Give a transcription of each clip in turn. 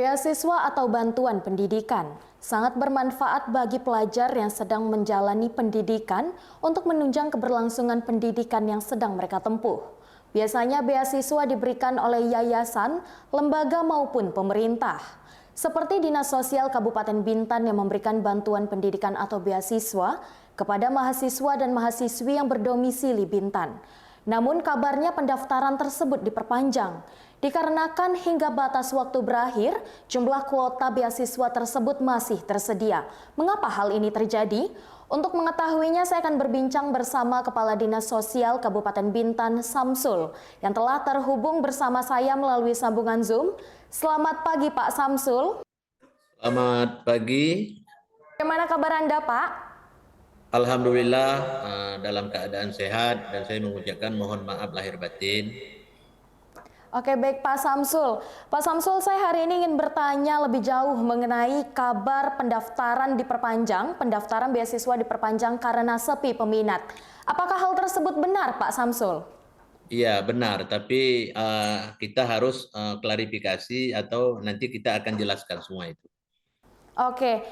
Beasiswa atau bantuan pendidikan sangat bermanfaat bagi pelajar yang sedang menjalani pendidikan untuk menunjang keberlangsungan pendidikan yang sedang mereka tempuh. Biasanya beasiswa diberikan oleh yayasan, lembaga maupun pemerintah. Seperti Dinas Sosial Kabupaten Bintan yang memberikan bantuan pendidikan atau beasiswa kepada mahasiswa dan mahasiswi yang berdomisili Bintan. Namun kabarnya pendaftaran tersebut diperpanjang. Dikarenakan hingga batas waktu berakhir, jumlah kuota beasiswa tersebut masih tersedia. Mengapa hal ini terjadi? Untuk mengetahuinya, saya akan berbincang bersama Kepala Dinas Sosial Kabupaten Bintan, Samsul, yang telah terhubung bersama saya melalui sambungan Zoom. Selamat pagi, Pak Samsul. Selamat pagi. Bagaimana kabar Anda, Pak? Alhamdulillah dalam keadaan sehat dan saya mengucapkan mohon maaf lahir batin. Oke, baik Pak Samsul. Pak Samsul, saya hari ini ingin bertanya lebih jauh mengenai kabar pendaftaran diperpanjang, pendaftaran beasiswa diperpanjang karena sepi peminat. Apakah hal tersebut benar, Pak Samsul? Iya benar, tapi kita harus klarifikasi atau nanti kita akan jelaskan semua itu. Oke,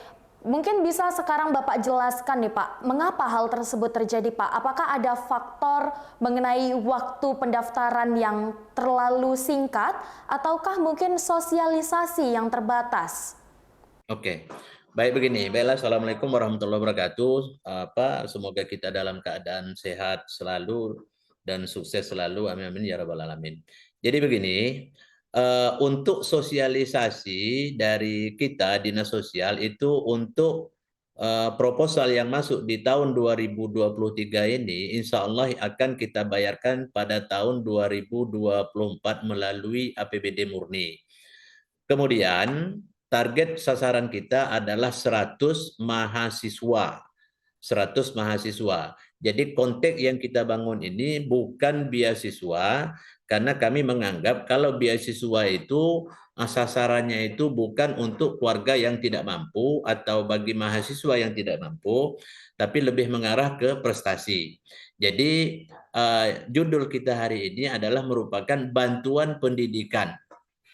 mungkin bisa sekarang Bapak jelaskan nih Pak, mengapa hal tersebut terjadi Pak? Apakah ada faktor mengenai waktu pendaftaran yang terlalu singkat, ataukah mungkin sosialisasi yang terbatas? Oke, baik begini. Baiklah, assalamualaikum warahmatullahi wabarakatuh. Semoga kita dalam keadaan sehat selalu dan sukses selalu. Amin amin ya rabbal alamin. Jadi begini, untuk sosialisasi dari kita Dinas Sosial itu untuk proposal yang masuk di tahun 2023 ini, insya Allah akan kita bayarkan pada tahun 2024 melalui APBD murni. Kemudian target sasaran kita adalah 100 mahasiswa. 100 mahasiswa. Jadi konteks yang kita bangun ini bukan beasiswa, karena kami menganggap kalau beasiswa itu sasarannya itu bukan untuk keluarga yang tidak mampu atau bagi mahasiswa yang tidak mampu, tapi lebih mengarah ke prestasi. Jadi judul kita hari ini adalah merupakan bantuan pendidikan.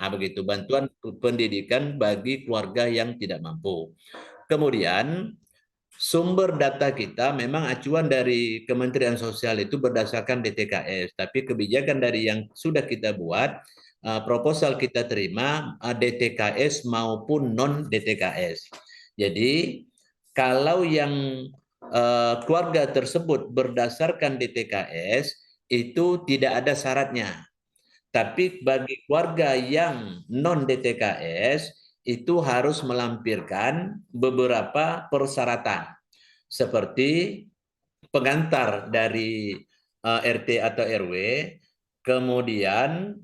Begitu, bantuan pendidikan bagi keluarga yang tidak mampu. Kemudian sumber data kita memang acuan dari Kementerian Sosial itu berdasarkan DTKS, tapi kebijakan dari yang sudah kita buat, proposal kita terima DTKS maupun non DTKS. Jadi kalau yang keluarga tersebut berdasarkan DTKS itu tidak ada syaratnya. Tapi bagi keluarga yang non DTKS itu harus melampirkan beberapa persyaratan seperti pengantar dari RT atau RW, kemudian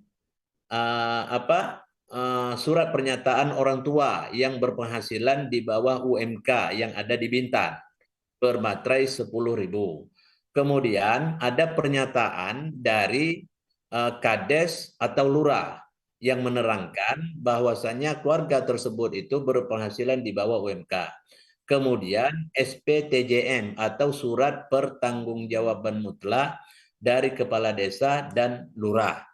surat pernyataan orang tua yang berpenghasilan di bawah UMK yang ada di Bintan bermaterai 10.000. Kemudian ada pernyataan dari Kades atau Lurah yang menerangkan bahwasannya keluarga tersebut itu berpenghasilan di bawah UMK. Kemudian SPTJM atau surat pertanggungjawaban mutlak dari kepala desa dan lurah.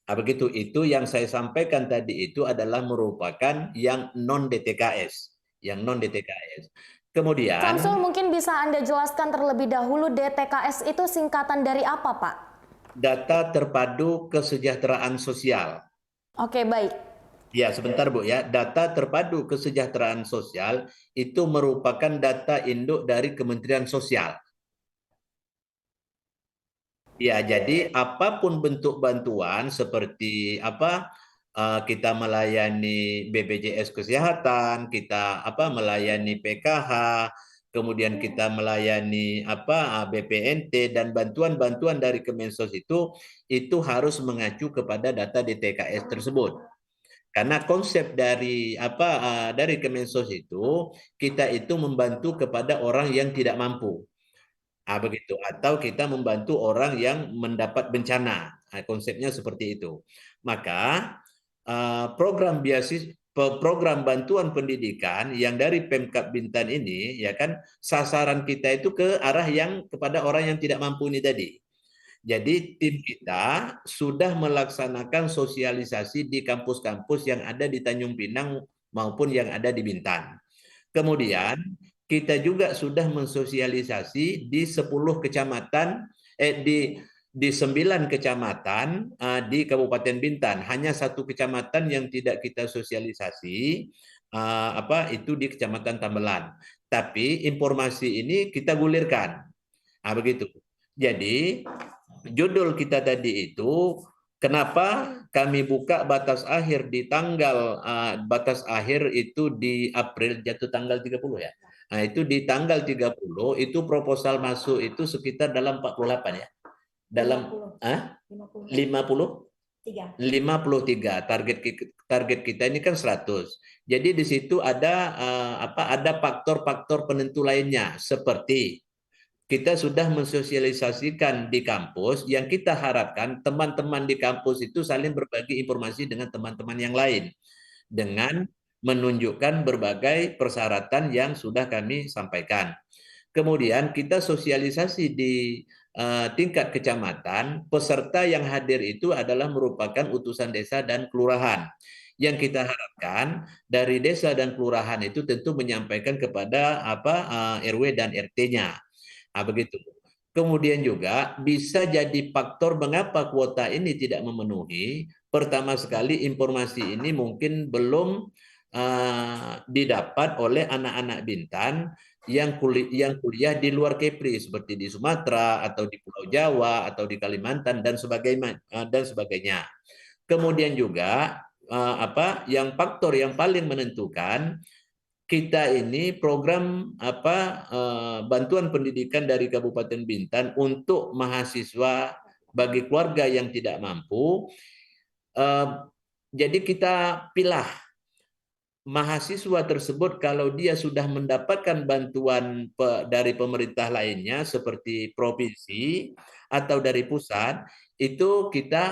Begitu, itu yang saya sampaikan tadi itu adalah merupakan yang non DTKS, yang non DTKS. Kemudian Samsul, mungkin bisa Anda jelaskan terlebih dahulu DTKS itu singkatan dari apa, Pak? Data terpadu kesejahteraan sosial. Oke, baik. Ya, sebentar Bu ya. Data terpadu kesejahteraan sosial itu merupakan data induk dari Kementerian Sosial. Ya, jadi apapun bentuk bantuan seperti kita melayani BPJS Kesehatan, kita melayani PKH, kemudian kita melayani BPNT dan bantuan-bantuan dari Kemensos itu harus mengacu kepada data DTKS tersebut. Karena konsep dari dari Kemensos itu kita itu membantu kepada orang yang tidak mampu. Begitu, atau kita membantu orang yang mendapat bencana. Konsepnya seperti itu. Maka program bantuan pendidikan yang dari Pemkab Bintan ini ya kan sasaran kita itu ke arah yang kepada orang yang tidak mampu ini tadi. Jadi tim kita sudah melaksanakan sosialisasi di kampus-kampus yang ada di Tanjung Pinang maupun yang ada di Bintan. Kemudian kita juga sudah mensosialisasi di 10 kecamatan di 9 kecamatan di Kabupaten Bintan. Hanya satu kecamatan yang tidak kita sosialisasi itu di Kecamatan Tambelan. Tapi informasi ini kita gulirkan. Begitu. Jadi judul kita tadi itu kenapa kami buka batas akhir di tanggal batas akhir itu di April jatuh tanggal 30 ya. Nah, itu di tanggal 30 itu proposal masuk itu sekitar dalam 48 ya. Dalam 53 target kita ini kan 100. Jadi di situ ada ada faktor-faktor penentu lainnya seperti kita sudah mensosialisasikan di kampus yang kita harapkan teman-teman di kampus itu saling berbagi informasi dengan teman-teman yang lain dengan menunjukkan berbagai persyaratan yang sudah kami sampaikan. Kemudian kita sosialisasi di tingkat kecamatan, peserta yang hadir itu adalah merupakan utusan desa dan kelurahan. Yang kita harapkan dari desa dan kelurahan itu tentu menyampaikan kepada RW dan RT-nya. Begitu. Kemudian juga bisa jadi faktor mengapa kuota ini tidak memenuhi. Pertama sekali informasi ini mungkin belum didapat oleh anak-anak Bintan yang kuliah di luar Kepri seperti di Sumatera atau di Pulau Jawa atau di Kalimantan dan sebagainya. Kemudian juga yang faktor yang paling menentukan kita ini program bantuan pendidikan dari Kabupaten Bintan untuk mahasiswa bagi keluarga yang tidak mampu. Jadi kita pilih mahasiswa tersebut kalau dia sudah mendapatkan bantuan dari pemerintah lainnya seperti provinsi atau dari pusat, itu kita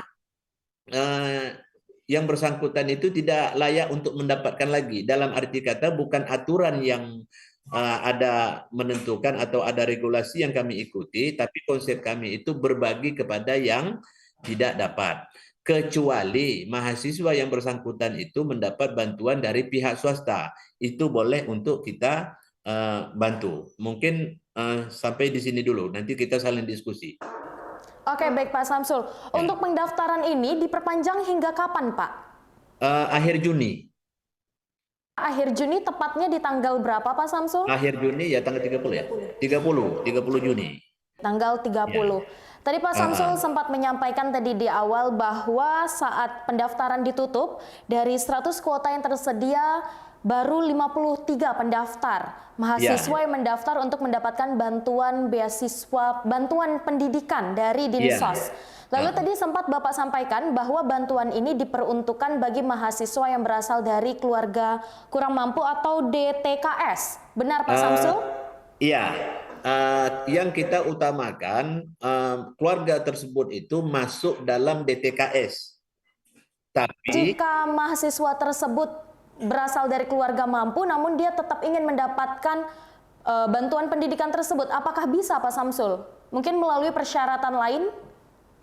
yang bersangkutan itu tidak layak untuk mendapatkan lagi. Dalam arti kata bukan aturan yang ada menentukan atau ada regulasi yang kami ikuti, tapi konsep kami itu berbagi kepada yang tidak dapat. Kecuali mahasiswa yang bersangkutan itu mendapat bantuan dari pihak swasta. Itu boleh untuk kita bantu. Mungkin sampai di sini dulu, nanti kita saling diskusi. Oke, baik Pak Samsul. Untuk pendaftaran ini diperpanjang hingga kapan, Pak? Akhir Juni. Akhir Juni tepatnya di tanggal berapa, Pak Samsul? Akhir Juni ya tanggal 30 ya. 30 Juni. Tanggal 30. Ya. Tadi Pak Samsul sempat menyampaikan tadi di awal bahwa saat pendaftaran ditutup, dari 100 kuota yang tersedia, baru 53 pendaftar mahasiswa yang mendaftar untuk mendapatkan bantuan beasiswa, bantuan pendidikan dari Dinsos. Lalu tadi sempat Bapak sampaikan bahwa bantuan ini diperuntukkan bagi mahasiswa yang berasal dari keluarga kurang mampu atau DTKS. Benar Pak Samsul? Iya. Yang kita utamakan keluarga tersebut itu masuk dalam DTKS. Tapi jika mahasiswa tersebut berasal dari keluarga mampu, namun dia tetap ingin mendapatkan bantuan pendidikan tersebut, apakah bisa Pak Samsul? Mungkin melalui persyaratan lain?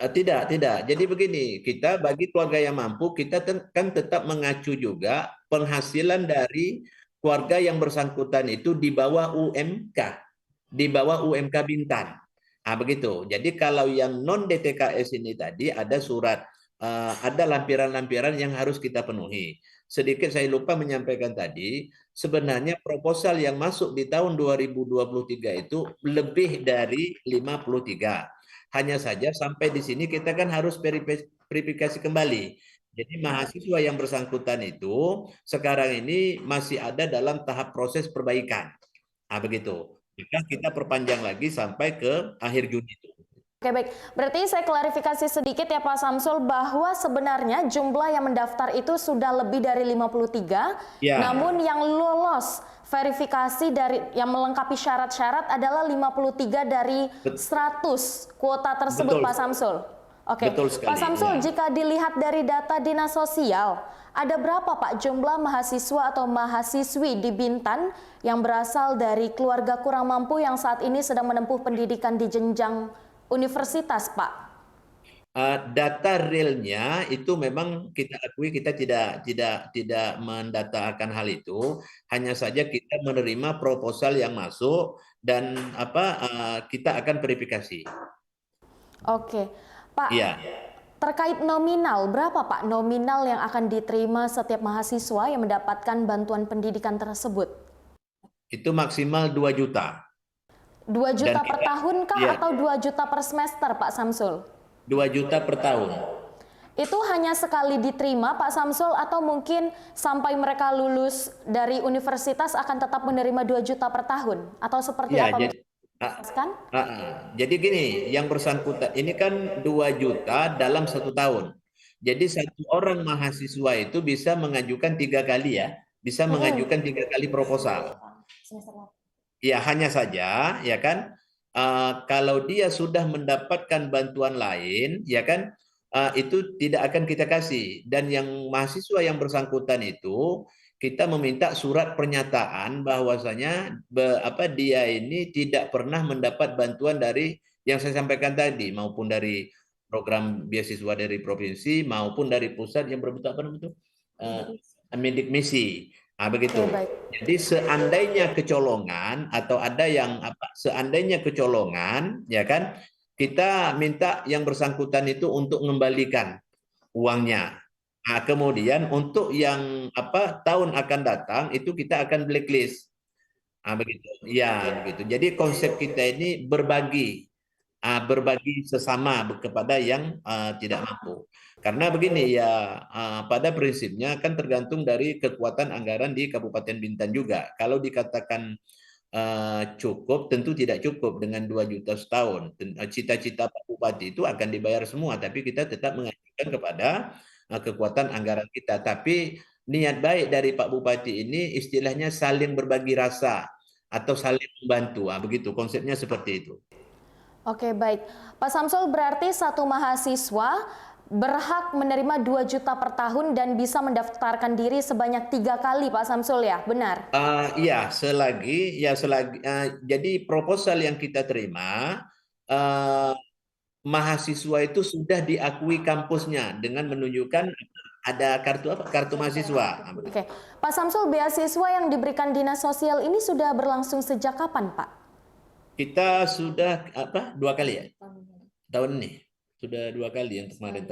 Tidak. Jadi begini, kita bagi keluarga yang mampu, kita kan tetap mengacu juga penghasilan dari keluarga yang bersangkutan itu di bawah UMK. Di bawah UMK Bintan. Begitu. Jadi kalau yang non DTKS ini tadi ada surat, ada lampiran-lampiran yang harus kita penuhi. Sedikit saya lupa menyampaikan tadi, sebenarnya proposal yang masuk di tahun 2023 itu lebih dari 53. Hanya saja sampai di sini kita kan harus verifikasi kembali. Jadi mahasiswa yang bersangkutan itu sekarang ini masih ada dalam tahap proses perbaikan. Begitu. Maka kita perpanjang lagi sampai ke akhir Juni itu. Oke, baik. Berarti saya klarifikasi sedikit ya Pak Samsul bahwa sebenarnya jumlah yang mendaftar itu sudah lebih dari 53, namun yang lolos verifikasi dari yang melengkapi syarat-syarat adalah 53 dari 100 kuota tersebut. Betul. Pak Samsul. Oke, Pak Samsul, jika dilihat dari data Dinas Sosial, ada berapa Pak jumlah mahasiswa atau mahasiswi di Bintan yang berasal dari keluarga kurang mampu yang saat ini sedang menempuh pendidikan di jenjang universitas, Pak? Data realnya itu memang kita akui kita tidak mendatakan hal itu, hanya saja kita menerima proposal yang masuk dan kita akan verifikasi. Oke, Pak, Iya, terkait nominal, berapa Pak nominal yang akan diterima setiap mahasiswa yang mendapatkan bantuan pendidikan tersebut? itu maksimal 2 juta. 2 Dan juta per kita, tahun kah ya, atau 2 juta per semester Pak Samsul? 2 juta per tahun. Itu hanya sekali diterima Pak Samsul atau mungkin sampai mereka lulus dari universitas akan tetap menerima 2 juta per tahun? Atau seperti Ya, apa jadi menjelaskan? jadi gini, yang bersangkutan ini kan 2 juta dalam 1 tahun. Jadi satu orang mahasiswa itu bisa mengajukan 3 kali ya, bisa mengajukan 3 kali proposal. Ya hanya saja, ya kan, kalau dia sudah mendapatkan bantuan lain, ya kan, itu tidak akan kita kasih. Dan yang mahasiswa yang bersangkutan itu kita meminta surat pernyataan bahwasanya dia ini tidak pernah mendapat bantuan dari yang saya sampaikan tadi, maupun dari program beasiswa dari provinsi maupun dari pusat yang berbentuk apa namanya itu, Mendik misi. Begitu. Oke, baik. Jadi seandainya kecolongan atau ada yang seandainya kecolongan, ya kan, kita minta yang bersangkutan itu untuk mengembalikan uangnya. Kemudian untuk yang tahun akan datang itu kita akan blacklist. Begitu. Ya, begitu. Jadi konsep kita ini berbagi sesama kepada yang tidak mampu. Karena begini ya, pada prinsipnya kan tergantung dari kekuatan anggaran di Kabupaten Bintan juga. Kalau dikatakan cukup, tentu tidak cukup dengan 2 juta setahun. Cita-cita Pak Bupati itu akan dibayar semua, tapi kita tetap mengajukan kepada kekuatan anggaran kita. Tapi niat baik dari Pak Bupati ini istilahnya saling berbagi rasa atau saling membantu. Begitu konsepnya seperti itu. Oke, baik. Pak Samsul, berarti satu mahasiswa berhak menerima 2 juta per tahun dan bisa mendaftarkan diri sebanyak 3 kali, Pak Samsul ya? Benar? Iya, selagi jadi proposal yang kita terima, uh, mahasiswa itu sudah diakui kampusnya dengan menunjukkan ada kartu kartu mahasiswa. Oke. Pak Samsul, beasiswa yang diberikan Dinas Sosial ini sudah berlangsung sejak kapan, Pak? Kita sudah 2 kali ya tahun ini, sudah 2 kali yang kemarin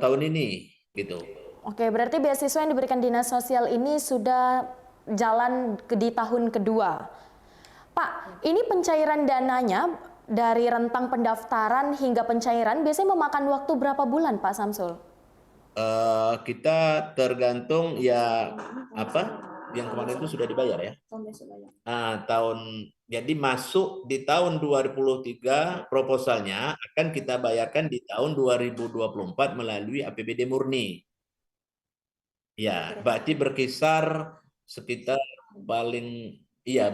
tahun ini gitu. Oke, berarti beasiswa yang diberikan Dinas Sosial ini sudah jalan di tahun kedua. Pak, ini pencairan dananya dari rentang pendaftaran hingga pencairan biasanya memakan waktu berapa bulan, Pak Samsul? Kita tergantung ya yang kemarin itu sudah dibayar ya. Jadi masuk di tahun 2023 proposalnya akan kita bayarkan di tahun 2024 melalui APBD murni. Ya, berarti berkisar sekitar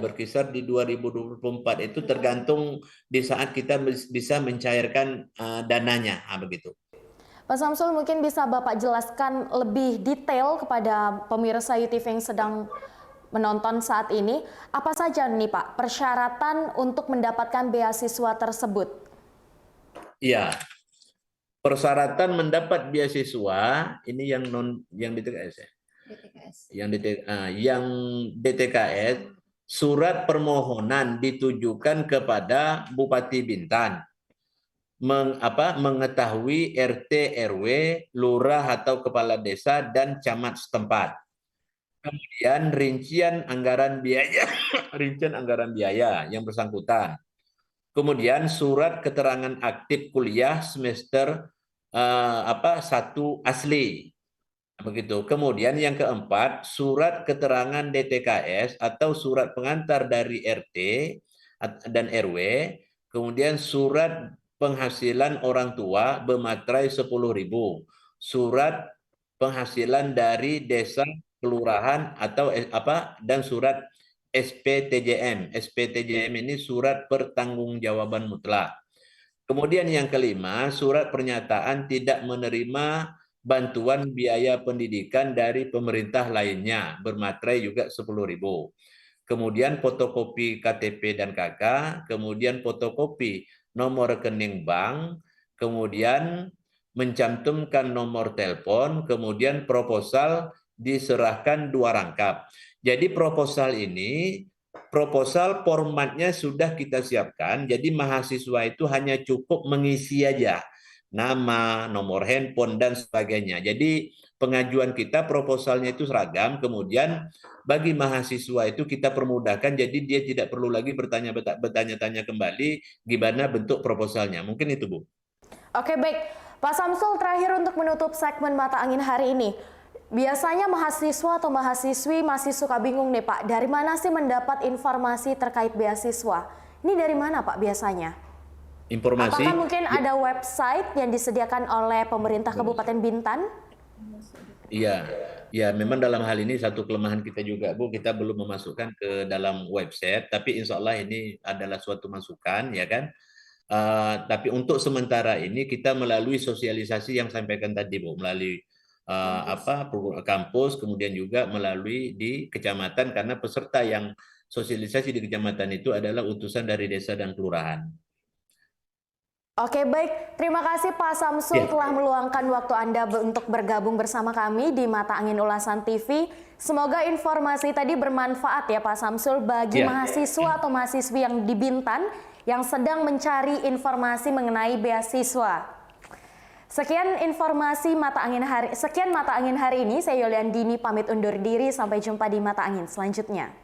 berkisar di 2024 itu tergantung di saat kita bisa mencairkan dananya, begitu. Pak Samsul, mungkin bisa Bapak jelaskan lebih detail kepada pemirsa UTV yang sedang menonton saat ini, apa saja nih Pak persyaratan untuk mendapatkan beasiswa tersebut? Iya, persyaratan mendapat beasiswa ini yang DTKS ya. Yang DTKS, surat permohonan ditujukan kepada Bupati Bintan, mengetahui RT RW, lurah atau kepala desa dan camat setempat. Kemudian rincian anggaran biaya yang bersangkutan. Kemudian surat keterangan aktif kuliah semester 1 asli. Begitu. Kemudian yang keempat, surat keterangan DTKS atau surat pengantar dari RT dan RW, kemudian surat penghasilan orang tua bermaterai 10.000, surat penghasilan dari desa kelurahan atau dan surat SPTJM. SPTJM ini surat pertanggungjawaban mutlak. Kemudian yang kelima, surat pernyataan tidak menerima bantuan biaya pendidikan dari pemerintah lainnya, bermaterai juga 10.000. Kemudian fotokopi KTP dan KK, kemudian fotokopi nomor rekening bank, kemudian mencantumkan nomor telepon, kemudian proposal diserahkan 2 rangkap. Jadi proposal formatnya sudah kita siapkan, jadi mahasiswa itu hanya cukup mengisi aja nama, nomor handphone, dan sebagainya. Jadi pengajuan kita proposalnya itu seragam, kemudian bagi mahasiswa itu kita permudahkan, jadi dia tidak perlu lagi bertanya-tanya kembali gimana bentuk proposalnya. Mungkin itu, Bu. Oke, baik. Pak Samsul, terakhir untuk menutup segmen Mata Angin hari ini. Biasanya mahasiswa atau mahasiswi masih suka bingung nih Pak, dari mana sih mendapat informasi terkait beasiswa? Ini dari mana Pak biasanya? Informasi. Apakah mungkin ada website yang disediakan oleh pemerintah Kabupaten Bintan? Iya, ya memang dalam hal ini satu kelemahan kita juga, Bu, kita belum memasukkan ke dalam website, tapi insya Allah ini adalah suatu masukan, ya kan? Tapi untuk sementara ini kita melalui sosialisasi yang sampaikan tadi, Bu, melalui kampus, kemudian juga melalui di kecamatan, karena peserta yang sosialisasi di kecamatan itu adalah utusan dari desa dan kelurahan. Oke, baik. Terima kasih Pak Samsul telah meluangkan waktu Anda untuk bergabung bersama kami di Mata Angin Ulasan TV. Semoga informasi tadi bermanfaat ya Pak Samsul bagi mahasiswa atau mahasiswi yang di Bintan yang sedang mencari informasi mengenai beasiswa. Sekian Mata Angin hari ini. Saya Yoliandini pamit undur diri. Sampai jumpa di Mata Angin selanjutnya.